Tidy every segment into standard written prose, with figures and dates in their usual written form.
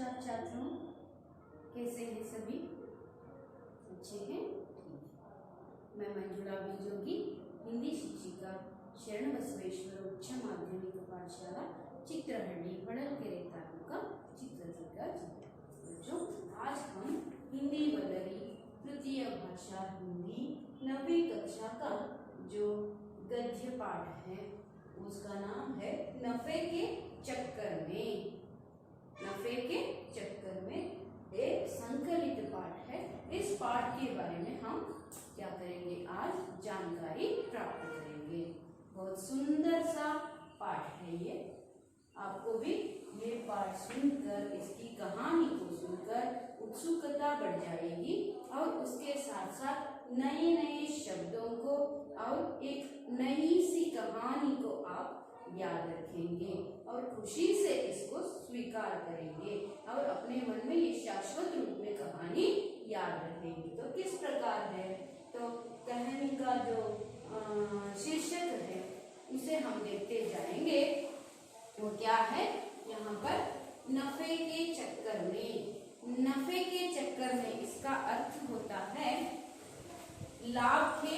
नमस्कार छात्रों, कैसे हैं सभी? अच्छे हैं? मैं मंजुला बीजोगी, हिंदी शिक्षिका, शरण बसवेश्वर उच्च माध्यमिक पाठशाला चित्रहಳ್ಳಿ ಹೊಳಲ್ಕೆರೆ तालुका चित्रदुर्ग जिला। जो आज हम हिंदी वल्लरी तृतीय भाषा हिंदी 9वीं कक्षा का जो गद्य पाठ है उसका नाम है नफे के चक्कर में। नफे के चक्कर में एक संकलित पाठ है। इस पाठ के बारे में हम क्या करेंगे, आज जानकारी प्राप्त करेंगे। बहुत सुंदर सा पाठ है ये। आपको भी ये पाठ सुनकर, इसकी कहानी को सुनकर उत्सुकता बढ़ जाएगी और उसके साथ साथ नए नए शब्दों को और एक नई सी कहानी को आप याद रखेंगे और खुशी से इसको स्वीकार करेंगे और अपने मन में ये शाश्वत रूप में कहानी याद रखेंगे। तो किस प्रकार है, तो कहानी का जो शीर्षक है उसे हम देखते जाएंगे। वो क्या है, यहाँ पर नफे के चक्कर में। नफे के चक्कर में इसका अर्थ होता है लाभ के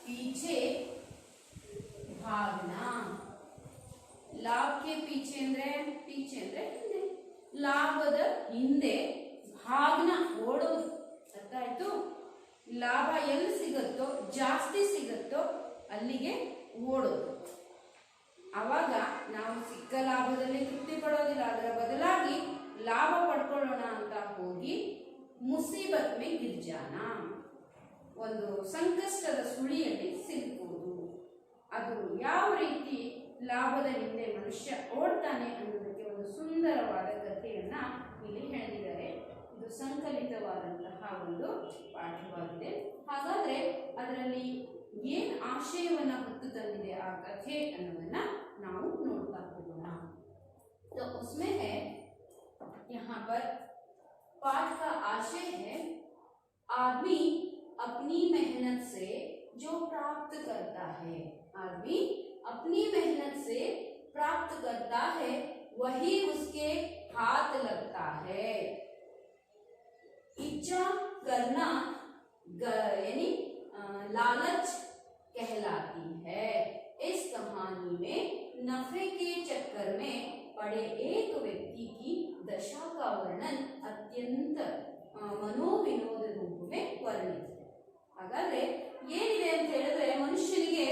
पीछे भागना। लाभ के पीछे ಅಂದ್ರೆ ಹಿಂದೆ, ಲಾಭದ ಹಿಂದೆ ಭಾಗನ ಓಡೋದು। ಅರ್ಥ ಆಯ್ತು? ಲಾಭ ಎಲ್ಲಿ ಸಿಗುತ್ತೋ, ಜಾಸ್ತಿ ಸಿಗುತ್ತೋ ಅಲ್ಲಿಗೆ ಓಡೋದು। ಆವಾಗ ನಾವು ಸಿಕ್ಕ ಲಾಭದಲ್ಲಿ ತೃಪ್ತಿ ಪಡೋದಿಲ್ಲ, ಅದರ ಬದಲಾಗಿ ಲಾಭ ಪಡ್ಕೊಳ್ಳೋಣ ಅಂತ ಹೋಗಿ ಮುಸೀಬತ್ ಮೇ ಗಿರ್ ಜಾನ, ಒಂದು ಸಂಕಷ್ಟದ ಸುಳಿಯಲ್ಲಿ ಸಿಲುಕೋದು। ಅದು ಯಾವ ರೀತಿ ಲಾಭದ ಹಿಂದೆ ಮನುಷ್ಯ ಓಡ್ತಾನೆ ಅನ್ನೋದಕ್ಕೆ ಒಂದು ಸುಂದರವಾದ ಕಥೆಯನ್ನ ಇಲ್ಲಿ ಹೇಳಿದ್ದಾರೆ। ಇದು ಸಂಕಲಿತವಾದಂತಹ ಒಂದು ಪಾಠವಾಗಿದೆ। ಹಾಗಾದ್ರೆ ಅದರಲ್ಲಿ ಏನ್ ಆಶಯವನ್ನ ಹೊತ್ತು ತಂದಿದೆ ಆ ಕಥೆ ಅನ್ನೋದನ್ನ ನಾವು ನೋಡ್ತಾ ಹೋಗೋಣ। तो उसमें है, यहाँ पर पाठ का आशय है आदमी अपनी मेहनत से जो प्राप्त करता है, आदमी अपनी मेहनत से प्राप्त करता है वही उसके हाथ लगता है। इच्छा करना यानी लालच कहलाती है। इस कहानी में नफे के चक्कर में पड़े एक व्यक्ति की दशा का वर्णन अत्यंत मनोविनोद रूप में वर्णित है। ಹಾಗಾದ್ರೆ ಏನಿದೆ ಅಂತ ಹೇಳಿದ್ರೆ, ಮನುಷ್ಯನಿಗೆ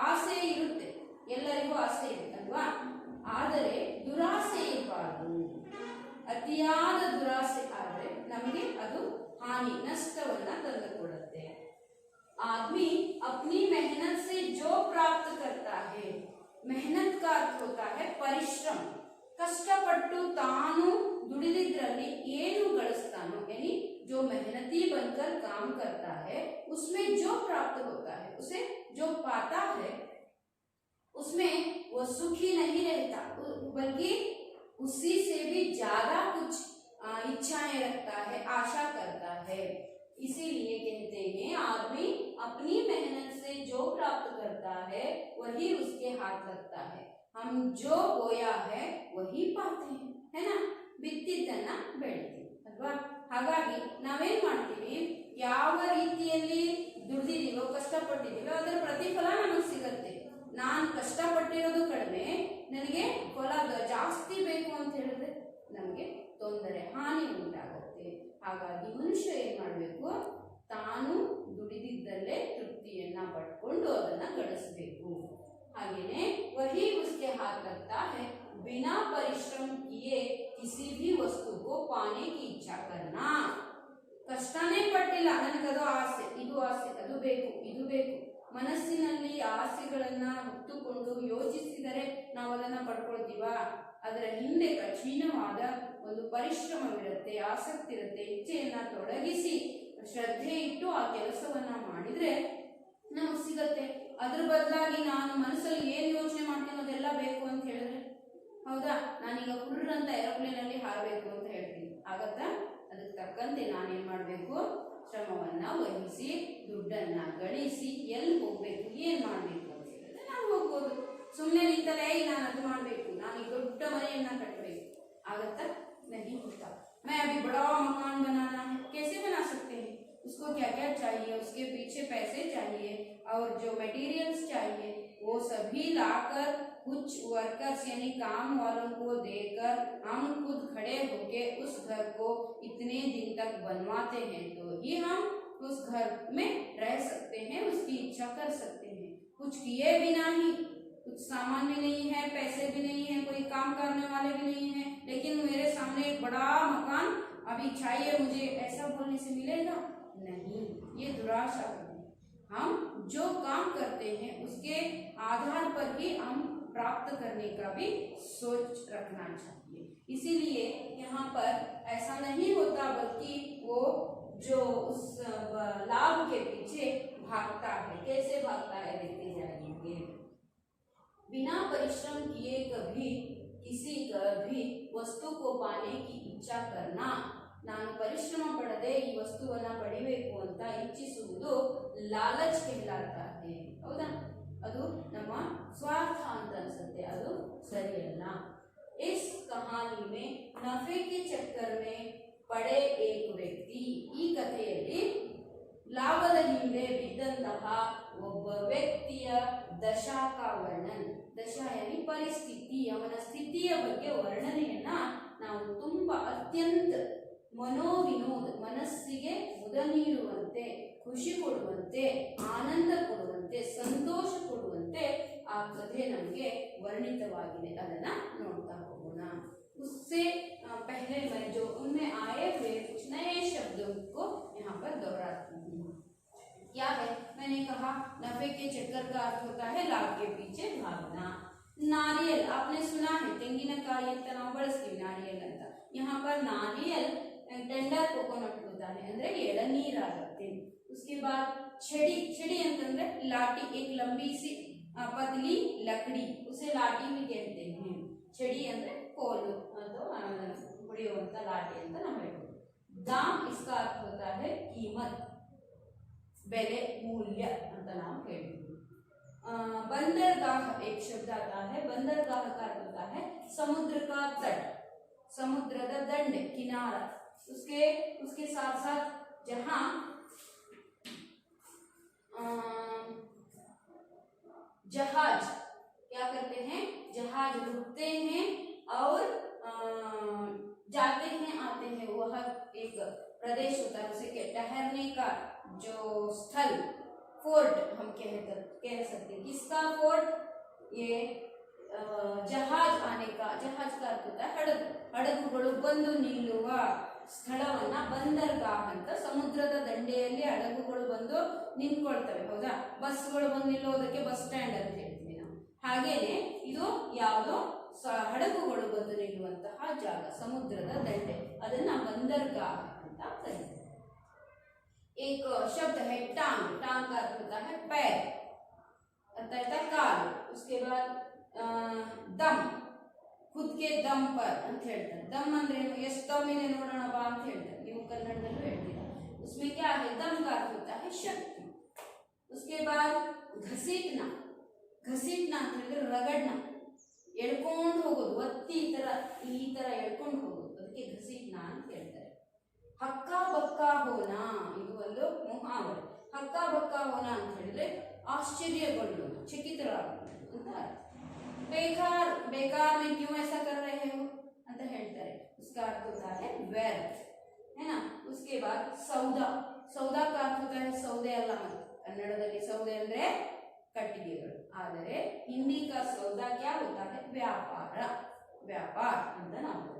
ಆಸೆ ಇರುತ್ತೆ, ಎಲ್ಲರಿಗೂ ಆಸೆ ಇರುತ್ತೆ ಅಲ್ವಾ? ಆದರೆ ದುರಾಸೆ ಇರಬಾರದು। ಅತಿಯಾದ ದುರಾಸೆ ಆದರೆ ನಮಗೆ ಅದು ಹಾನಿ, ನಷ್ಟವನ್ನ ತಂದುಕೊಡುತ್ತೆ। आदमी अपनी मेहनत से जो प्राप्त करता है, मेहनत का अर्थ होता है परिश्रम। ಕಷ್ಟಪಟ್ಟು ತಾನು ದುಡಿದಿದ್ರಲ್ಲಿ ಏನು ಗಳಿಸ್ತಾನೋ, यानी जो मेहनती बनकर काम करता है उसमें जो प्राप्त होता है, उसे जो पाता है, उसमें वो सुखी नहीं रहता, बल्कि उसी से भी ज्यादा कुछ इच्छाएं रखता है, आशा करता है। इसीलिए कहते हैं आदमी अपनी मेहनत से जो प्राप्त करता है वही उसके हाथ लगता है। हम जो बोया है वही पाते हैं, है ना? ಬಿತ್ತಿದ್ದನ್ನ ಬೆಳಿತೀವಿ ಅಲ್ವಾ? ಹಾಗಾಗಿ ನಾವೇನ್ ಮಾಡ್ತೀವಿ, ಯಾವ ರೀತಿಯಲ್ಲಿ ದುಡಿದಿದೀವೋ, ಕಷ್ಟಪಟ್ಟಿದೀವೋ ಅದರ ಪ್ರತಿಫಲ ನಮಗೆ ಸಿಗತ್ತೆ। ನಾನು ಕಷ್ಟಪಟ್ಟಿರೋದು ಕಡಿಮೆ, ನನಗೆ ಫಲ ಜಾಸ್ತಿ ಬೇಕು ಅಂತ ಹೇಳಿದ್ರೆ ನಮಗೆ ತೊಂದರೆ, ಹಾನಿ ಉಂಟಾಗುತ್ತೆ। ಹಾಗಾಗಿ ಮನುಷ್ಯ ಏನ್ ಮಾಡಬೇಕು, ತಾನು ದುಡಿದಿದ್ದಲ್ಲೇ ತೃಪ್ತಿಯನ್ನ ಪಡ್ಕೊಂಡು ಅದನ್ನ ಗಳಿಸಬೇಕು। ಹಾಗೇನೆ वही उसके हाथ लगता है, बिना परिश्रम किए किसी भी वस्तु को पाने की इच्छा करना। ಕಷ್ಟನೇ ಪಟ್ಟಿಲ್ಲ, ನನಗದು ಆಸೆ, ಇದು ಆಸೆ, ಅದು ಬೇಕು, ಇದು ಬೇಕು, ಮನಸ್ಸಿನಲ್ಲಿ ಆಸೆಗಳನ್ನ ಹೊತ್ತುಕೊಂಡು ಯೋಚಿಸಿದರೆ ನಾವು ಅದನ್ನ ಪಡ್ಕೊಳ್ತೀವಾ? ಅದರ ಹಿಂದೆ ಕಠಿಣವಾದ ಒಂದು ಪರಿಶ್ರಮವಿರುತ್ತೆ, ಆಸಕ್ತಿ ಇರುತ್ತೆ, ಇಚ್ಛೆಯನ್ನ ತೊಡಗಿಸಿ ಶ್ರದ್ಧೆ ಇಟ್ಟು ಆ ಕೆಲಸವನ್ನ ಮಾಡಿದ್ರೆ ನಮಗೆ ಸಿಗತ್ತೆ। ಅದ್ರ ಬದಲಾಗಿ ನಾನು ಮನಸ್ಸಲ್ಲಿ ಏನ್ ಯೋಚನೆ ಮಾಡ್ತೀನಿ ಅದೆಲ್ಲ ಬೇಕು ಅಂತ ಹೇಳಿದ್ರೆ, ಹೌದಾ, ನಾನೀಗ ಫುಲ್ ಅಂತ ಏರೋಪ್ಲೇನ್ ಅಲ್ಲಿ ಹಾರಬೇಕು ಅಂತ ಹೇಳ್ತೀನಿ, ಆಗತ್ತಾ? ಅದಕ್ಕೆ ತಕ್ಕಂತೆ ನಾನೇನ್ ಮಾಡ್ಬೇಕು, ಶ್ರಮವನ್ನ ವಹಿಸಿ ದುಡ್ಡನ್ನ ಗಳಿಸಿ ಎಲ್ಲಿ ಹೋಗ್ಬೇಕು, ಏನ್ ಮಾಡ್ಬೇಕು ಅಂತ ಹೇಳಿದ್ರೆ ನಾವು ಹೋಗ್ಬೋದು। ಸುಮ್ಮನೆ ನಿಂತಲೇ ನಾನು ಅದು ಮಾಡ್ಬೇಕು, ನಾನು ಈ ದೊಡ್ಡ ಮನೆಯನ್ನ ಕಟ್ಟಬೇಕು, ಆಗತ್ತಾ? नहीं होता। मैं अभी बड़ा मकान बनाना है, कैसे बना सकते हैं? उसको क्या क्या चाहिए, उसके पीछे पैसे चाहिए और जो मटेरियल्स चाहिए वो सभी लाकर कुछ वर्कर्स यानी काम वालों को देकर हम खुद खड़े होके उस घर को इतने दिन तक बनवाते हैं, तो ये हम उस घर में रह सकते हैं, उसकी इच्छा कर सकते हैं। कुछ किए बिना ही, कुछ सामान भी नहीं है, पैसे भी नहीं है, कोई काम करने वाले भी नहीं है, लेकिन मेरे सामने एक बड़ा मकान अभी चाहिए मुझे, ऐसा बोलने से मिलेगा नहीं। ये दुराशा है। हम जो काम करते हैं उसके आधार पर ही हम प्राप्त करने का भी सोच रखना चाहिए। इसीलिए यहाँ पर ऐसा नहीं होता, बल्कि वो जो उस लाभ के पीछे भागता है, कैसे भागता है देखते जाएंगे। बिना परिश्रम किए कभी किसी भी वस्तु को पाने की इच्छा करना, ನಾನು ಪರಿಶ್ರಮ ಪಡದೆ ಈ ವಸ್ತುವನ್ನ ಪಡಿಬೇಕು ಅಂತ ಇಚ್ಛಿಸುವುದು ಲಾಲಚ್ कहलाता है। ಹೌದಾ? ಅದು ನಮ್ಮ ಸ್ವಾರ್ಥ ಅಂತ ಅನ್ಸುತ್ತೆ, ಅದು ಸರಿಯಲ್ಲ। इस कहानी में नफे के चक्कर में पड़े एक व्यक्ति, ಈ ಕಥೆಯಲ್ಲಿ ಲಾಭದ ಹಿಂದೆ ಬಿದ್ದಂತಹ ಒಬ್ಬ ವ್ಯಕ್ತಿಯ ದಶಾ का वर्णन, ದಶಾ यानी ಪರಿಸ್ಥಿತಿ, ಅವನ ಸ್ಥಿತಿಯ ಬಗ್ಗೆ ವರ್ಣನೆಯನ್ನ ನಾವು ತುಂಬಾ ಅತ್ಯಂತ ಮನೋವಿನೋದ, ಮನಸ್ಸಿಗೆ ಮುದ ನೀಡುವಂತೆ, ಖುಷಿ ಕೊಡುವಂತೆ, ಆನಂದ ಕೊಡುವಂತೆ, ಸಂತೋಷ ಕೊಡುವಂತೆ ಆ ಕಥೆ ನಮಗೆ ವರ್ಣಿತವಾಗಿದೆ। ಅದನ್ನ ನೋಡ್ತಾ ಹೋಗೋಣ। उससे पहले मैं जो उनमें आए हुए कुछ नए शब्दों को यहाँ पर दोहराती हूँ। क्या है? मैंने कहा नफे के चक्कर का अर्थ होता है लाभ के पीछे भागना। नारियल आपने सुना है, ತೆಂಗಿನಕಾಯಿ ಅಂತ ನಾವು ಬಳಸ್ತೀವಿ ನಾರಿಯಲ್ ಅಂತ। यहाँ पर नारियल टेंडर कोकोनट होता है, ಅಂದ್ರೆ ಎಳನೀರಾಗುತ್ತೆ। उसके बाद छड़ी, छड़ी ಅಂತಂದ್ರೆ लाठी, एक लंबी सी पतली लकड़ी, उसे लाठी भी कहते हैं। छड़ी ಅಂದ್ರೆ ಕೋಲು ಅಥವಾ ಹೊಡೆಯುವಂತ लाठी ಅಂತ ನಾವು ಹೇಳ್ತೀವಿ। दाम इसका अर्थ होता है कीमत, ಬೆಲೆ, मूल्य ಅಂತ ನಾವು ಹೇಳ್ತೀವಿ। बंदरगाह एक शब्द आता है। बंदरगाह का अर्थ होता है समुद्र का तट, समुद्ರದ ದಂಡೆ, किनारा। उसके साथ साथ जहां जहाज क्या करते हैं, जहाज रुकते हैं और जाते हैं आते हैं, वह एक प्रदेश होता है। उसे ठहरने का जो स्थल, फोर्ट हम कह सकते हैं। किसका फोर्ट? ये जहाज आने का, जहाज का अर्थ होता है ಹಡಗು, ಹಡಗುಗಳು ಬಂದು ನಿಲ್ಲುವ ಸ್ಥಳವನ್ನ ಬಂದರ್ಗಾಹ್ ಅಂತ। ಸಮುದ್ರದ ದಂಡೆಯಲ್ಲಿ ಹಡಗುಗಳು ಬಂದು ನಿಂತ್ಕೊಳ್ತವೆ, ಹೌದಾ? ಬಸ್ಗಳು ಬಂದು ನಿಲ್ಲೋದಕ್ಕೆ ಬಸ್ ಸ್ಟ್ಯಾಂಡ್ ಅಂತ ಹೇಳ್ತೀವಿ ನಾವು। ಹಾಗೇನೆ ಇದು ಯಾವುದೋ ಹಡಗುಗಳು ಬಂದು ನಿಲ್ಲುವಂತಹ ಜಾಗ, ಸಮುದ್ರದ ದಂಡೆ, ಅದನ್ನ ಬಂದರ್ಗಾಹ್ ಅಂತ ಕರೀತಾರೆ। एक शब्द है टांग, टांग का अर्थ होता है पैर, अर्थात काल। उसके बाद दम, खुद के दम पर ಅಂತ ಹೇಳ್ತಾರೆ। दम ಅಂದ್ರೆ ಎಷ್ಟು दम ಇದೆ ನೋಡೋಣ ಬಾ ಅಂತ ಹೇಳ್ತಾರೆ, ನೀವು ಕನ್ನಡದಲ್ಲೂ ಹೇಳ್ತೀರಾ। उसमें क्या है? दम का अर्थ होता है शक्ति। उसके बाद घसीटना, घसीटना ಅಂತ ಹೇಳಿದ್ರೆ ರಗಡ್ನ, ಎಳ್ಕೊಂಡು ಹೋಗೋದು, ಒತ್ತಿ ಈ ತರ ಎಳ್ಕೊಂಡು ಹೋಗೋದು, ಅದಕ್ಕೆ घसीटना ಅಂತ ಹೇಳ್ತಾರೆ। ಹಕ್ಕಾ ಬಕ್ಕಾ ಹೋನ, ಇದು ಒಂದು ಮುಹಾವರೆ। ಹಕ್ಕಾ ಬಕ್ಕಾ ಹೋನ ಅಂತ ಹೇಳಿದ್ರೆ ಆಶ್ಚರ್ಯಗೊಳ್ಳುವುದು, ಚಕಿತರಾಗುವುದು ಅಂತ ಅರ್ಥ। बेकार, बेकार में क्यों ऐसा कर रहे हो ಅಂತ ಹೇಳ್ತಾರೆ, उसका अर्थ होता है व्यर्थ, है ना। उसके बाद सौदा, सौदा का अर्थ होता है सौदे ಅಲ್ಲ, ಕನ್ನಡದಲ್ಲಿ ಸೌದೆ ಅಂದ್ರೆ ಕಟ್ಟಿಗೆಗಳು, ಆದರೆ ಹಿಂದಿ का सौदा क्या होता है? व्यापार, व्यापार ಅಂತ ನಾವು।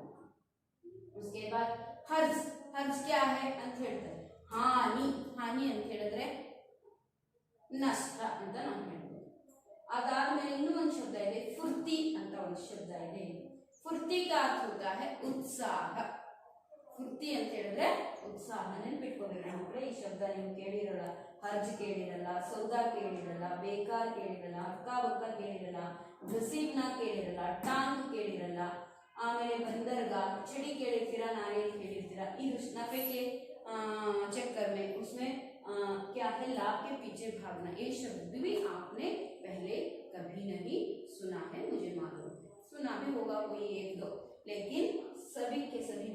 उसके बाद हर्ज, हर्ज क्या है ಅಂತ ಹೇಳ್ತಾರೆ, ಹಾನಿ, ಹಾನಿ ಅಂತ ಹೇಳಿದ್ರೆ ನಷ್ಟ ಅಂತ ನಾವು ಹೇಳ್ತೀವಿ। ಅದಾದ್ಮೇಲೆ ಇನ್ನೂ ಒಂದು ಶಬ್ದ ಇದೆ, ಫುರ್ತಿ ಅಂತ ಒಂದು ಶಬ್ದ ಇದೆ। ಫುರ್ತಿ का अर्थ होता है उत्साह, ಫುರ್ತಿ ಅಂತ ಹೇಳಿದ್ರೆ ಉತ್ಸಾಹ। ನೆನ್ಪಿಟ್ಕೋಬೇಕು ಮಕ್ಕಳೇ, ಈ ಶಬ್ದ ನೀವು ಕೇಳಿರಲ್ಲ, ಹರ್ಜ್ ಕೇಳಿರಲ್ಲ, ಸೌದಾ ಕೇಳಿರಲ್ಲ, ಬೇಕಾರ ಕೇಳಿರಲ್ಲ, ಹಕ್ಕಾ ಬಕ್ಕ ಕೇಳಿರಲ್ಲ, घसीटना ಕೇಳಿರಲ್ಲ, ಟಾಂಗ್ ಕೇಳಿರಲ್ಲ, ಆಮೇಲೆ ಬಂದರ್ಗಾಹ್, छड़ी ಕೇಳಿರ್ತೀರಾ, नारियल ಕೇಳಿರ್ತೀರಾ। ಇದು नफे के चक्कर में, उसमें क्या है? लाभ के पीछे भागना। ये शब्द भी आपने पहले कभी नहीं सुना है, मुझे मालूम, सुना भी होगा कोई एक दो, लेकिन सभी के सभी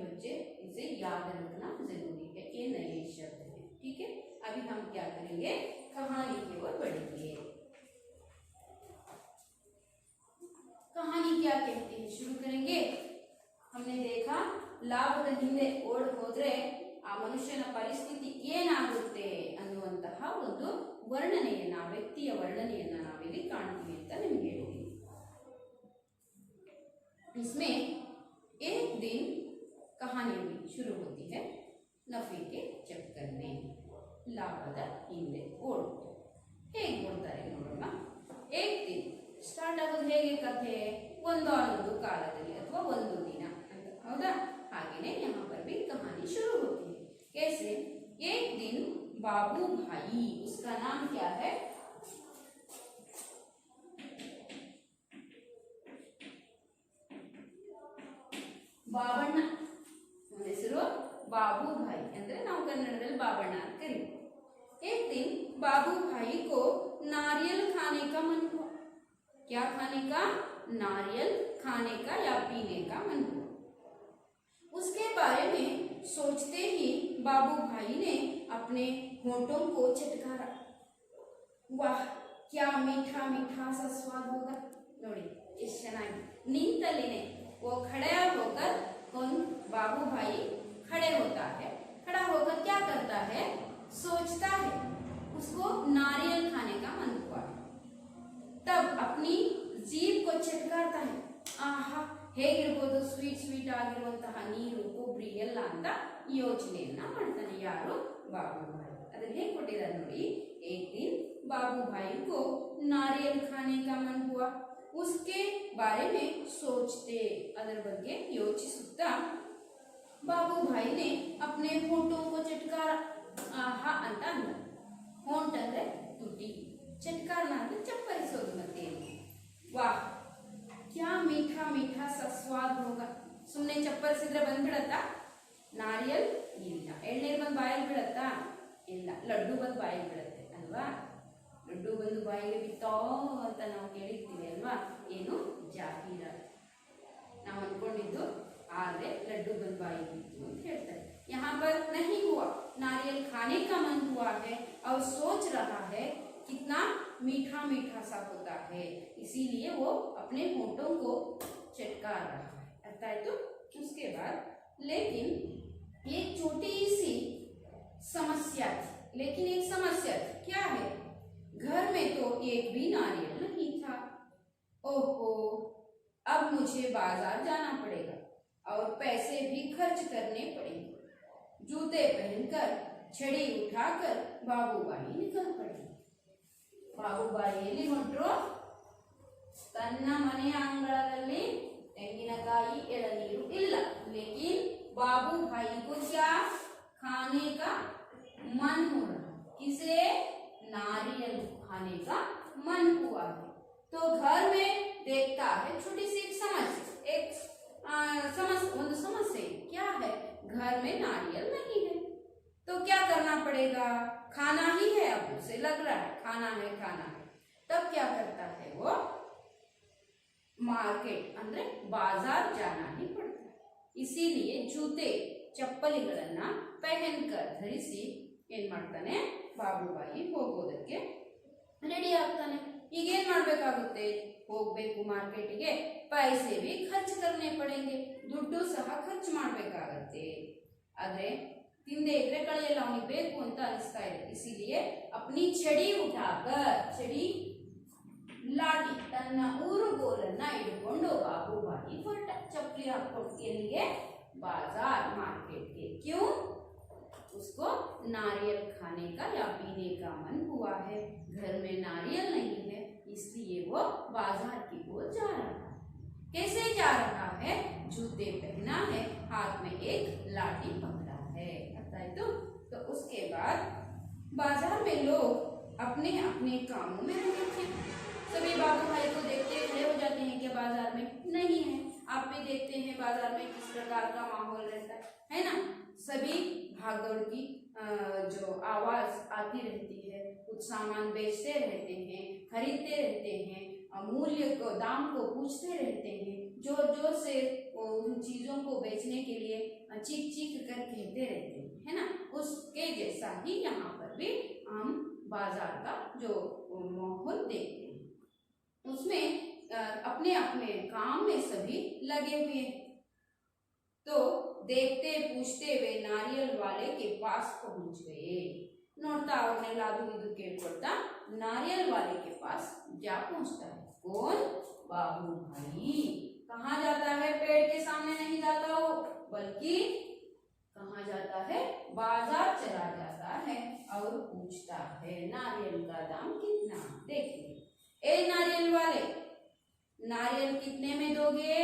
कहती है? शुरू करेंगे। हमने देखा ಲಾಭದ ಹಿಂದೆ ಓಡ್ ಹೋದ್ರೆ ಆ ಮನುಷ್ಯನ ಪರಿಸ್ಥಿತಿ ಏನಾಗುತ್ತೆ ಅನ್ನುವಂತಹ ಒಂದು ವರ್ಣನೆಯನ್ನ, ವ್ಯಕ್ತಿಯ ವರ್ಣನೆಯನ್ನ ನಾವಿಲ್ಲಿ ಕಾಣ್ತೀವಿ ಅಂತ ನಿಮ್ಗೆ ಹೇಳಿದ್ದೀನಿ. इसमें एक दिन कहानी शुरू होती है नफे के चक्कर में, ಲಾಭದ ಹಿಂದೆ ಓಡು. ಹೇಗೆ ಓಡ್ತಾರೆ ನೋಡೋಣ. एक दिन ಸ್ಟಾರ್ಟ್ ಆಗೋದು ಹೇಗೆ ಕಥೆ? ಒಂದಾನೊಂದು ಕಾಲದಲ್ಲಿ ಅಥವಾ ಒಂದು ದಿನ ಅಂತ, ಹೌದಾ? ಹಾಗೇನೆ यहाँ पर भी कहानी शुरू होती है. कैसे? एक दिन बाबू भाई, उसका नाम क्या है? ಬಾಬಣ್ಣ. ಅವನ ಹೆಸರು ಬಾಬು ಭಾई ಅಂದ್ರೆ ನಾವು ಕನ್ನಡದಲ್ಲಿ ಬಾಬಣ್ಣ ಅಂತ ಕರೀತೀವಿ. एक दिन बाबू भाई को नारियल खाने का मन हुआ. क्या खाने का? नारियल खाने का या पीने का मन हुआ. उसके बारे में सोचते ही बाबू भाई ने अपने होठों को चटकारा. वाह, क्या मीठा मीठा सा स्वाद होगा. ನೋಡಿ ಎಷ್ಟು ಚೆನ್ನಾಗಿ ನಿಂತಲ್ಲಿನೇ वो खड़ा होकर, कौन? बाबू भाई खड़े होता है. खड़ा होकर क्या करता है? सोचता है. उसको नारियल खाने का मन हुआ. तब अपनी जीभ को चटकारता है. आहा, ಹೇಗಿರ್ಬೋದು ಸ್ವೀಟ್ ಸ್ವೀಟ್ ಆಗಿರುವಂತಹ ನೀರು, ಕೊಬ್ಬರಿ ಎಲ್ಲ ಅಂತ ಯೋಚನೆಯನ್ನ ಮಾಡ್ತಾನೆ. ಯಾರು? ಬಾಬು ಭಾई. ಅದನ್ನ ಹೇಗೆ ಕೊಟ್ಟಿದ್ದಾರೆ ನೋಡಿ. एक दिन बाबू भाई को नारियल खाने का मन हुआ. उसके बारे में सोचते, ಅದರ ಬಗ್ಗೆ ಯೋಚಿಸುತ್ತಾ बाबू भाई ने अपने होठों को चटकारा. ಆಹಾ ಅಂತ ಅಂದ. ಹೋಂಟ್ ಅಂದ್ರೆ ತುಟಿ, ಚಟ್ಕಾರನ ಅಂದ್ರೆ ಚಪ್ಪರಿಸೋದು. ಮತ್ತೆ ವಾಹ್, ಕ್ಯಾ ಮೀಠಾ ಮೀಠಾ ಸ ಸ್ವಾದ್ ಹೋಗ. ಸುಮ್ಮನೆ ಚಪ್ಪರಿಸಿದ್ರೆ ಬಂದ್ಬಿಡತ್ತಾ? ನಾರಿಯಲ್ ಇಲ್ಲ. ಎಳ್ನೀರು ಬಂದು ಬಾಯಲ್ಲಿ ಬಿಡತ್ತಾ? ಇಲ್ಲ. ಲಡ್ಡು ಬಂದು ಬಾಯಲ್ಲಿ ಬಿಡತ್ತೆ ಅಲ್ವಾ? ಲಡ್ಡು ಬಂದು ಬಾಯಿಗೆ ಬಿತ್ತೋ ಅಂತ ನಾವು ಕೇಳಿರ್ತೀವಿ ಅಲ್ವಾ? ಏನು? ಜಾಹೀರಾತು. ನಾವು ಅನ್ಕೊಂಡಿದ್ದು ಆದ್ರೆ ಲಡ್ಡು ಬಂದು ಬಾಯಿಗೆ ಬಿತ್ತು ಅಂತ ಹೇಳ್ತಾರೆ. यहाँ पर नहीं हुआ. नारियल खाने का मन हुआ है और सोच रहा है कितना मीठा मीठा सा होता है, इसीलिए वो अपने होठों को चटका रहा है. अर्थ है? तो उसके बाद लेकिन एक छोटी सी समस्या थी. लेकिन एक समस्या थी. क्या है? घर में तो एक भी नारियल नहीं था. ओहो, अब मुझे बाजार जाना पड़ेगा और पैसे भी खर्च करने पड़ेंगे. जूते पहनकर, छड़ी उठाकर बाबूबाई निकल पड़े. ಬಾಬುಬಾಯಿ ಎಲ್ಲಿ ಹೊಂಟ್ರು? ತನ್ನ ಮನೆಯ ಅಂಗಳದಲ್ಲಿ ತೆಂಗಿನಕಾಯಿ, ಎಳನೀರು ಇಲ್ಲ. ಲೇಕಿನ್ बाबू भाई को क्या खाने का मन हो रहा? किसे? नारियल खाने का मन हुआ है. तो घर में देखता है छोटी सी समस्या. क्या है? घर में नारियल नहीं है. तो क्या करना पड़ेगा? खाना ही है. अब उसे लग रहा है खाना है. तब क्या करता है वो? मार्केट ಅಂದ್ರೆ बाजार जाना ही पड़ता है. इसीलिए जूते, ಚಪ್ಪಲಿಗಳನ್ನ ಪೆಹನ್ಕರ್, ಧರಿಸಿ ಏನ್ ಮಾಡ್ತಾನೆ? ಬಾಬುಬಾಯಿ ಹೋಗೋದಕ್ಕೆ ರೆಡಿ ಆಗ್ತಾನೆ. ಈಗ ಏನ್ ಮಾಡ್ಬೇಕಾಗುತ್ತೆ? ಹೋಗ್ಬೇಕು ಮಾರ್ಕೆಟ್ಗೆ. ಪೈಸೆ भी ಖರ್ಚು करने पड़ेंगे. ದುಡ್ಡು ಸಹ ಖರ್ಚು ಮಾಡ್ಬೇಕಾಗತ್ತೆ. ಆದ್ರೆ ತಿಂದೆ ಇದ್ರೆ ಕಳೆಯಲ್ಲ, ಅವನಿಗೆ ಬೇಕು ಅಂತ ಅನಿಸ್ತಾ ಇದೆ. ಇಸಿಲಿಯೇ ಅಪ್ನಿ ಛಡಿ ಉಠಾಕರ್, ಛಡಿ ಲಾಟಿ, ತನ್ನ ಊರುಗೋಲನ್ನ ಇಟ್ಕೊಂಡು ಬಾಬುಬಾಯಿ ಹೊರಟ. ಚಪ್ಪಲಿ ಹಾಕೊಂಡು ಎಲ್ಲಿಗೆ? बाजार, मार्केट के. क्यों? उसको नारियल खाने का या पीने का मन हुआ है. घर में नारियल नहीं है, इसलिए वो बाजार की ओर जा रहा है. कैसे जा रहा है? जूते पहना है, हाथ में एक लाठी पकड़ा है. तो उसके बाद बाजार में लोग अपने अपने कामों में लगे थे. सभी बाबू भाई को देखते खड़े हो जाते हैं कि बाजार में नहीं है. आप भी देखते हैं बाजार में किस प्रकार का माहौल रहता है ना? सभी भागदौड़ की जो आवाज आती रहती है. कुछ सामान बेचते रहते हैं, खरीदते रहते हैं, मूल्य को, दाम को पूछते रहते हैं. जोर जोर से उन चीजों को बेचने के लिए चीख चीख कर कहते रहते हैं, है ना? उसके जैसा ही यहाँ पर भी हम बाजार का जो माहौल देखते हैं, उसमें अपने अपने अपने काम में सभी लगे हुए हैं। तो देखते पूछते वे नारियल वाले के पास पहुंच गए। नोड़ता ಅವರನ್ನೇ ಲಾದು ಇದು ಕೇಳ್ಕೊಳ್ತಾ नारियल वाले के पास जा पहुंचता है। कौन? बाबू भाई। कहाँ जाता है? पेड़ के सामने नहीं जाता हो, बल्कि कहाँ जाता है? बाजार चला जाता है और पूछता है नारियल का दाम कितना। देखिए, ए नारियल वाले, नारियल कितने में दोगे?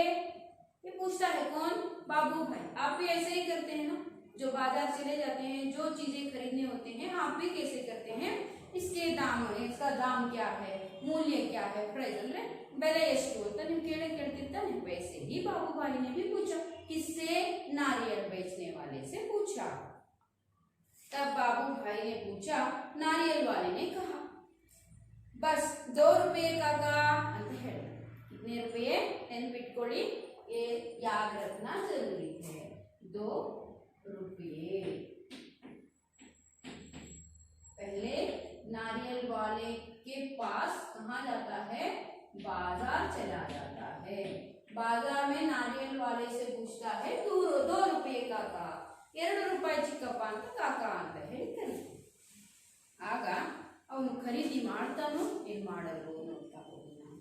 ये पूछता है। कौन? बाबू भाई। आप भी ऐसे ही करते हैं ना, जो बाजार चले जाते हैं, जो चीजें खरीदने होते हैं, आप भी कैसे करते हैं? इसके दाम, इसका दाम क्या है, मूल्य क्या है, प्राइस ಅಂದ್ರೆ ಬೆಲೆ ಎಷ್ಟು ಅಂತ ನೀವು ಕೇಳ್ತಿರ್ತಾನೆ। वैसे ही बाबू भाई ने भी पूछा। किससे? नारियल बेचने वाले से पूछा। तब बाबू भाई ने पूछा, नारियल वाले ने कहा, बस 2 रुपये काका ಅಂತ ಹೇಳಿದ। कितने रुपये? ನೆನಪಿಟ್ಕೊಳ್ಳಿ, ये याद रखना जरूरी है। 2 रुपये। पहले नारियल वाले के पास कहाँ जाता है? बाजार चला जाता है। बाजार में नारियल वाले से पूछता है 2 रुपये काका, 2 ರೂಪಾಯಿ ಚಿಕ್ಕಪ್ಪ ಅಂತ ಕಾಕಾ ಅಂತ ಹೇಳ್ತಾನೆ। ಆಗ ಅವನು ಖರೀದಿ ಮಾಡ್ತಾನೋ ಏನ್ ಮಾಡಲು ನೋಡ್ತಾ ಹೋಗೋಣ।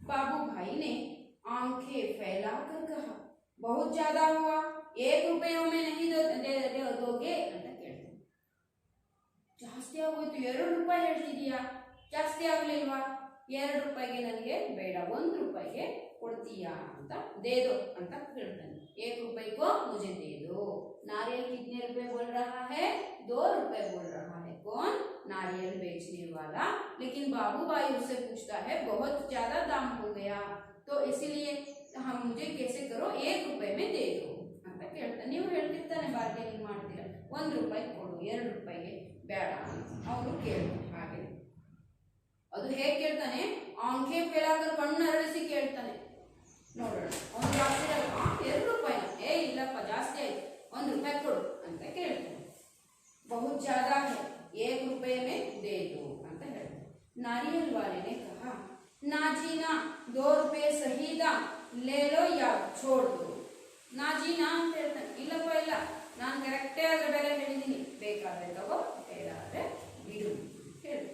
बाबू भाई ने आंखें फैलाकर कहा, बहुत ज्यादा हुआ, 1 रुपयों में नहीं दोगे ಅಂತ ಕೇಳ್ತಾನೆ। ಜಾಸ್ತಿ ಆಗೋಯ್ತು, 2 ರೂಪಾಯಿ ಹೇಳ್ತಿದೀಯಾ, ಜಾಸ್ತಿ ಆಗ್ಲಿಲ್ವಾ? 2 ರೂಪಾಯಿಗೆ ನನಗೆ ಬೇಡ, 1 ರೂಪಾಯಿಗೆ ಕೊಡ್ತೀಯಾ ಅಂತ दे दो ಅಂತ ಕೇಳ್ತಾನೆ। 1 रुपये को मुझे दे दो। नारियल कितने रुपए बोल रहा है? 2 रुपए बोल रहा है। कौन? नारियल बेचने वाला। लेकिन बाबू भाई उससे पूछता है, बहुत ज्यादा दाम हो गया, तो इसीलिए हम मुझे कैसे करो, 1 रुपए में दे दो ಅಂತ ಕೇಳ್ತಾನೆ। ನೀವು ಹೇಳ್ತಿರ್ತಾನೆ ಬಾರ್ಗೇನಿಂಗ್ ಮಾಡ್ತೀರಾ, 1 ರೂಪಾಯಿ ಕೊಡು, 2 ರೂಪಾಯಿಗೆ ಬೇಡ ಅಂತ ಅವನು ಕೇಳ್ತಾನೆ। ಹಾಗೆ ಅದು ಹೇಗೆ ಕೇಳ್ತಾನೆ? ಆಂಖೆ ಫೇಲಾಕರ್ ಕಣ್ಣು ಅರಳಿಸಿ ಕೇಳ್ತಾನೆ। ನೋಡೋಣ, ಅವನು ಜಾಸ್ತಿ 2 ರೂಪಾಯಿ, ಏ ಇಲ್ಲಪ್ಪ ಜಾಸ್ತಿ ಆಯ್ತು, 1 ರೂಪಾಯಿ ಕೊಡು ಅಂತ ಕೇಳ್ತಾನೆ। बहुत ज्यादा है, 1 रुपये में दे दो ಅಂತ ಹೇಳ್ತಾನೆ। नारियल वाले ने कहा, ना जी ना, 2 रुपये सही दाम, ले लो या छोड़ दो। ना जी ना ಅಂತ ಹೇಳ್ತಾನೆ। ಇಲ್ಲಪ್ಪ ಇಲ್ಲ, ನಾನು ಕರೆಕ್ಟೇ ಆದ ಬೆಲೆ ಹೇಳಿದ್ದೀನಿ, ಬೇಕಾದ್ರೆ ತಗೋ, ಬೇಡಾದ್ರೆ ಬಿಡು ಹೇಳು।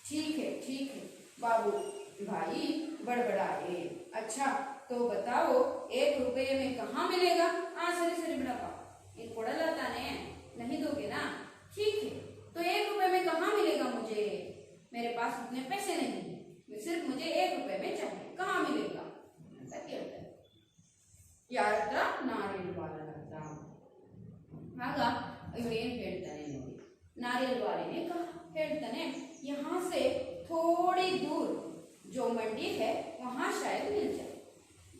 ठीक है बाबू भाई बड़बड़ाए। अच्छा तो बताओ, 1 रुपये में कहाँ मिलेगा? हाँ सरी बिड़प्ಪ, ये ಕೊಡಲ್ಲ ತಾನೆ, नहीं दोगे ना? ठीक है, तो 1 रुपये में कहाँ मिलेगा मुझे? मेरे पास उतने पैसे नहीं है, सिर्फ मुझे 1 रुपये में चाहिए, कहाँ मिलेगा ಅಂತ ಕೇಳ್ತಾರೆ। ಯಾರ ಹತ್ರ? ನಾರಿಯಲ್ ವಾಲನ ಹತ್ರ। ಆಗ ಇವನೇನು ಹೇಳ್ತಾನೆ ನೋಡಿ, नारियल वाले ने कहा, ಹೇಳ್ತಾನೆ, यहाँ से थोड़ी दूर जो मंडी है वहाँ शायद मिल जाए।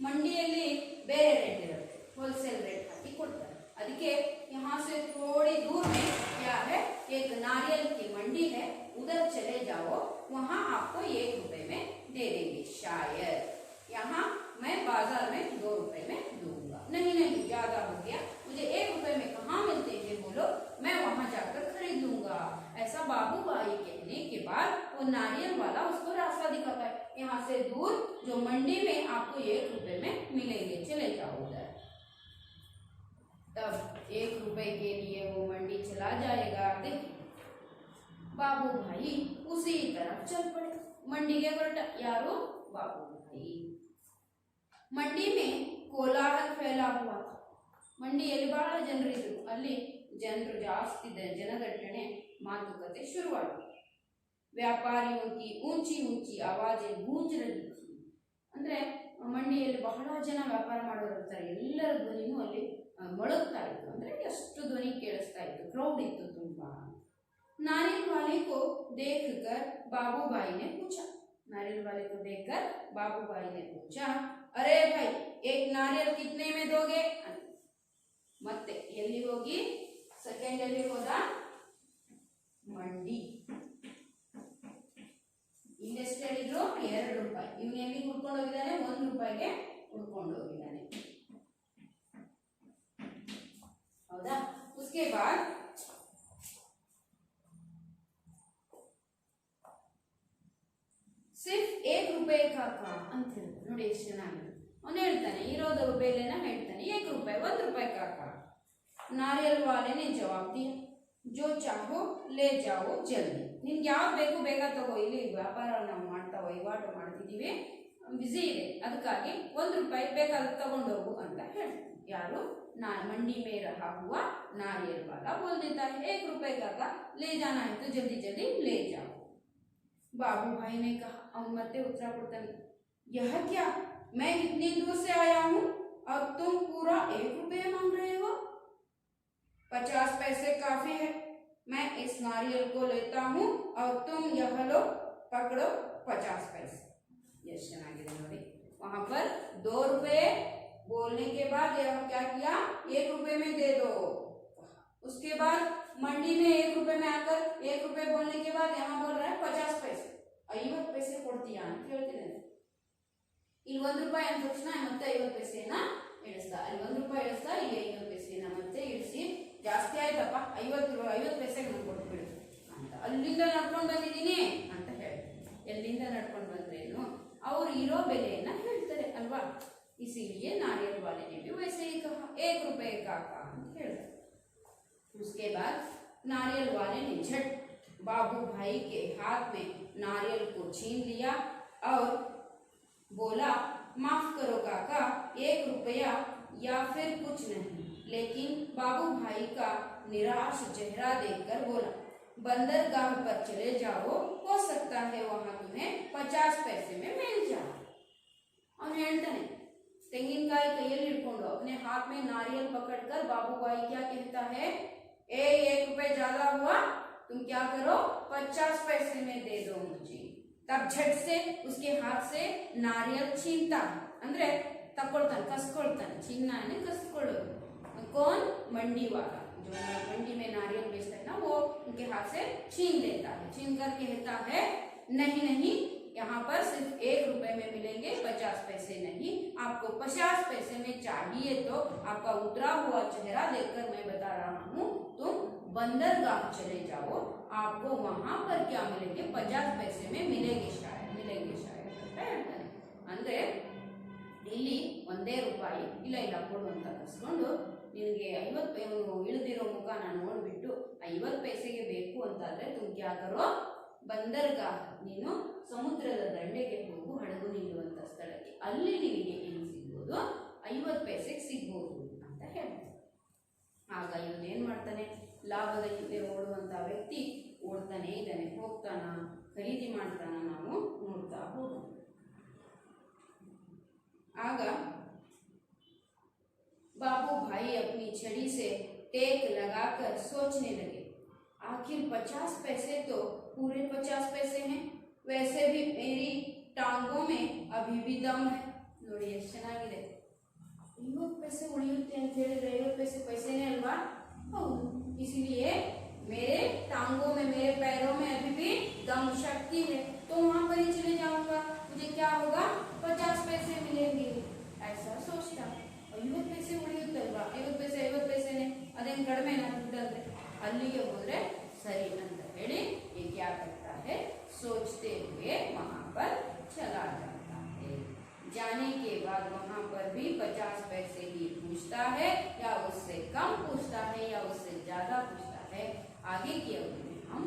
ಮಂಡಿಯಲ್ಲಿ ಬೇರೆ ರೇಟ್ ಇರುತ್ತೆ, होलसेल रेट हाकि ಕೊಡ್ತಾರೆ, ಅದಕ್ಕೆ यहाँ से थोड़ी दूर में क्या है, एक नारियल की मंडी है, उधर चले जाओ, वहाँ आपको 1 रुपये में दे देंगे शायद। यहाँ मैं बाजार में 2 रुपये में दूंगा। नहीं ज्यादा हो गया, मुझे 1 रुपये में कहाँ मिलते हैं बोलो, मैं वहाँ जाकर खरीद लूंगा। ऐसा बाबू भाई कहने के बाद वो नारियल वाला उसको रास्ता दिखाता है, यहाँ से दूर जो मंडी में आपको 1 रुपये में मिलेंगे, चले जाओ उधर। तब 1 रुपये के लिए वो मंडी चला जाएगा। देखिए बाबू भाई उसी तरफ चल पड़े, मंडी के ಹೊರಟ। ಯಾರು? बाबू भाई। मंडी में कोलाहल फैला हुआ था। ಮಂಡಿಯಲ್ಲಿ ಬಹಳ ಜನರಿದ್ರು, ಅಲ್ಲಿ ಜನರು ಜಾಸ್ತಿ ಜನದಟ್ಟಣೆ, ಮಾತುಕತೆ ಶುರುವಾಯಿತು। ವ್ಯಾಪಾರಿयों की ऊंची ऊंची आवाजें गूंज रही थी। ಅಂದ್ರೆ ಮಂಡಿಯಲ್ಲಿ ಬಹಳ ಜನ ವ್ಯಾಪಾರ ಮಾಡೋರು ಇರ್ತಾರೆ, ಎಲ್ಲರ ಧ್ವನಿನೂ ಅಲ್ಲಿ ಮೊಳಗ್ತಾ ಇತ್ತು, ಅಂದ್ರೆ ಎಷ್ಟು ಧ್ವನಿ ಕೇಳಿಸ್ತಾ ಇತ್ತು, ಕ್ರೌಡ್ ಇತ್ತು ತುಂಬಾ। नारियल वाले को देखकर बाबू भाई ने पूछा, नारियल वाले को देखकर बाबू भाई ने पूछा, अरे भाई 1 नारियल कितने में दोगे? ಮತ್ತೆ ಎಲ್ಲಿ ಹೋಗಿ ಸೆಕೆಂಡ್ ಅಲ್ಲಿ ಹೋದ? ಮಂಡಿ। ಇಲ್ಲೆಷ್ಟು ಹೇಳಿದ್ರು? 2 ರೂಪಾಯಿ। ಇವನು ಎಲ್ಲಿ ಹುಡ್ಕೊಂಡು ಹೋಗಿದ್ದಾನೆ? 1 ರೂಪಾಯಿಗೆ ಹುಡ್ಕೊಂಡು ಹೋಗಿದ್ದಾನೆ, ಹೌದಾ? उसके बाद ಸಿರ್ಫ್ 1 ರೂಪಾಯಿ ಕಾಕಾ ಅಂತ ಹೇಳ್ತಾನೆ. ನೋಡಿ ಎಷ್ಟು ಚೆನ್ನಾಗಿದೆ. ಅವನು ಹೇಳ್ತಾನೆ ಇರೋದು ಬೆಲೆನ ಹೇಳ್ತಾನೆ 1 ರೂಪಾಯಿ 1 ರೂಪಾಯಿ ಕಾಕಾ. ನಾರಿಯಲ್ ವಾಲೆ ने जवाब दिया जो चाहो ले जाओ जल्दी. ನಿನ್ಗೆ ಯಾವ್ದು ಬೇಕು ಬೇಗ ತಗೋ, ಇಲ್ಲಿ ವ್ಯಾಪಾರ ನಾವು ಮಾಡ್ತಾ ವಹಿವಾಟು ಮಾಡ್ತಿದ್ದೀವಿ, ಬಿಸಿ ಇದೆ, ಅದಕ್ಕಾಗಿ 1 ರೂಪಾಯಿ ಬೇಕಾದ ತಗೊಂಡೋಗು ಅಂತ ಹೇಳ್ತಾನೆ. ಯಾರು? मंडी में रहा हुआ नारियल वाला बोल देता है 1 रुपए का ले जाना है तो जल्दी जल्दी ले जाओ. बाबू भाई ने कहा, और मत्ते उत्तरा कोड्ताने, यह क्या, मैं इतनी दूर से आया हूँ और तुम पूरा 1 रुपया मांग रहे हो. 50 पैसे काफी है, मैं इस नारियल को लेता हूँ और तुम यह लो, पकड़ो 50 पैसे. यश ಚೆನ್ನಾಗಿದೆ ನೋಡಿ. वहां पर 2 रुपए बोलने के बाद यह क्या किया, 1 रुपए में दे दो. उसके बाद मंडी में 1 रुपए में आकर 1 रुपए बोलने के बाद यहाँ बोल रहा है 50 पैसे. 50 पैसे ಕೊಡ್ತೀಯಾ ಅಂತ ಹೇಳ್ತಿದ್ದಾನೆ. ಇಲ್ಲಿ 1 ರೂಪಾಯಿ ಅಂದ ತಕ್ಷಣ ಮತ್ತೆ 50 ಪೈಸೆನ ಇಳಿಸ್ತಾ, ಅಲ್ಲಿ 1 ರೂಪಾಯಿ ಇಳಿಸ್ತಾ, ಇಲ್ಲಿ 50 ಪೈಸೆನ ಮತ್ತೆ ಇಳಿಸಿ, ಜಾಸ್ತಿ ಆಯ್ತಪ್ಪ 50 ಪೈಸೆಗೆ ನಾನು ಕೊಟ್ಬಿಡು ಅಂತ. ಅಲ್ಲಿಂದ ನಡ್ಕೊಂಡು ಬಂದಿದ್ದೀನಿ ಅಂತ ಹೇಳಿ. ಎಲ್ಲಿಂದ ನಡ್ಕೊಂಡು ಬಂದ್ರೇನು, ಅವ್ರು ಇರೋ ಬೆಲೆಯನ್ನ ಹೇಳ್ತಾರೆ ಅಲ್ವಾ. इसीलिए नारियल वाले ने भी वैसे ही कहा 1 रुपए काका ಅಂತ ಹೇಳಿದ. उसके बाद नारियल वाले ने झट बाबू भाई के हाथ में नारियल को छीन लिया और बोला, माफ करो काका, 1 रुपया या फिर कुछ नहीं. लेकिन बाबू भाई का निराश चेहरा देखकर बोला, बंदरगाह पर चले जाओ, हो सकता है वहां तुम्हें 50 पैसे में मिल जाए. और ಹೇಳ್ತಾನೆ, ತೆಂಗಿನಕಾಯಿ ಕೈಯಲ್ಲಿ ಹಿಡ್ಕೊಂಡು अपने हाथ में नारियल पकड़कर बाबू भाई क्या कहता है, 1 रुपए ज्यादा हुआ, तुम क्या करो 50 पैसे में दे दो मुझे. तब झट से उसके हाथ से नारियल छीनता, ಅಂದ್ರೆ ತಕೊಳ್ತಾನೆ, ಕಸ್ಕೊಳ್ತಾನೆ. छीनना है कस्ಕೊಳ್ಳೋದು. कौन? मंडी वाला, जो मंडी में नारियल बेचता है ना, वो उनके हाथ से छीन लेता है. छीन कर कहता है, नहीं नहीं, यहाँ पर सिर्फ 1 रुपए में मिलेंगे, 50 पैसे नहीं. आपको 50 पैसे में चाहिए तो आपका उतरा हुआ चेहरा देखकर मैं बता रहा हूँ, तुम बंदरगाह चले जाओ, आपको वहां पर क्या मिलेंगे, 50 पैसे में मिलेंगे शायद ಅಂತ ಹೇಳ್ತಾನೆ. ಅಂದ್ರೆ ಇಲ್ಲಿ 1 ರೂಪಾಯಿ ಇಲ್ಲ ಇಲ್ಲ ಕೊಡು ಅಂತ ಕಸ್ಕೊಂಡು, ನಿನಗೆ 50 ಇಳಿದಿರೋ ಮುಖ ನಾನು ನೋಡ್ಬಿಟ್ಟು 50 ಪೈಸೆಗೆ ಬೇಕು ಅಂತಾದ್ರೆ ತುಮ್ ಕ್ಯಾ ಕರೋ, ಬಂದರ್ಗಾಹ, ನೀನು ಸಮುದ್ರದ ದಂಡೆಗೆ ಹೋಗು, ಹಡಗು ನಿಲ್ಲುವಂತ ಸ್ಥಳಕ್ಕೆ, ಅಲ್ಲಿ ನಿನಗೆ ಏನು ಸಿಗ್ಬೋದು, 50 ಪೈಸೆಗೆ ಸಿಗ್ಬೋದು ಅಂತ ಹೇಳ್ತಾರೆ. ಆಗ ಇವನು ಏನ್ ಮಾಡ್ತಾನೆ, ಲಾಭದ ಹಿಂದೆ ಓಡುವಂತ ವ್ಯಕ್ತಿ ಓಡ್ತಾನೆ ಇದ್ದಾನೆ, ಹೋಗ್ತಾನ, ಖರೀದಿ ಮಾಡ್ತಾನ, ನಾವು ನೋಡ್ತಾ ಹೋಗೋಣ. आगा बाबू भाई अपनी छड़ी से टेक लगाकर सोचने लगे, आखिर 50 पैसे तो पूरे 50 पैसे हैं, वैसे भी मेरी टांगों में अभी भी दम है. ನೋಡಿ ಎಷ್ಟು ಚೆನ್ನಾಗಿದೆ. 50 पैसे ಉಳಿಯುತ್ತೆ ಅಂತ ಹೇಳಿದ್ರೆ 50 पैसे पैसेನೇ ಅಲ್ವಾ. ಹೌದು, इसीलिए मेरे टांगों में, मेरे पैरों में अभी भी दम, शक्ति है, तो वहां पर ही चले जाऊंगा, मुझे क्या होगा, 50 पैसे मिलेंगे. ऐसा सोचता. 50 पैसे ಉಳಿಯುತ್ತಲ್ವಾ, 50 पैसेने ಅದೇನು ಕಡಿಮೆ ದುಡ್ಡಂದ್ರೆ, ಅಲ್ಲಿಗೆ ಹೋದ್ರೆ ಸರಿ ಅಂತ ಹೇಳಿ ये क्या करता है, सोचते हुए वहां पर चला जाता है. जाने के बाद वहां पर भी 50 पैसे ही पूछता है, या उससे कम पूछता है, या उससे ज्यादा पूछता है. आगे की अवधि में हम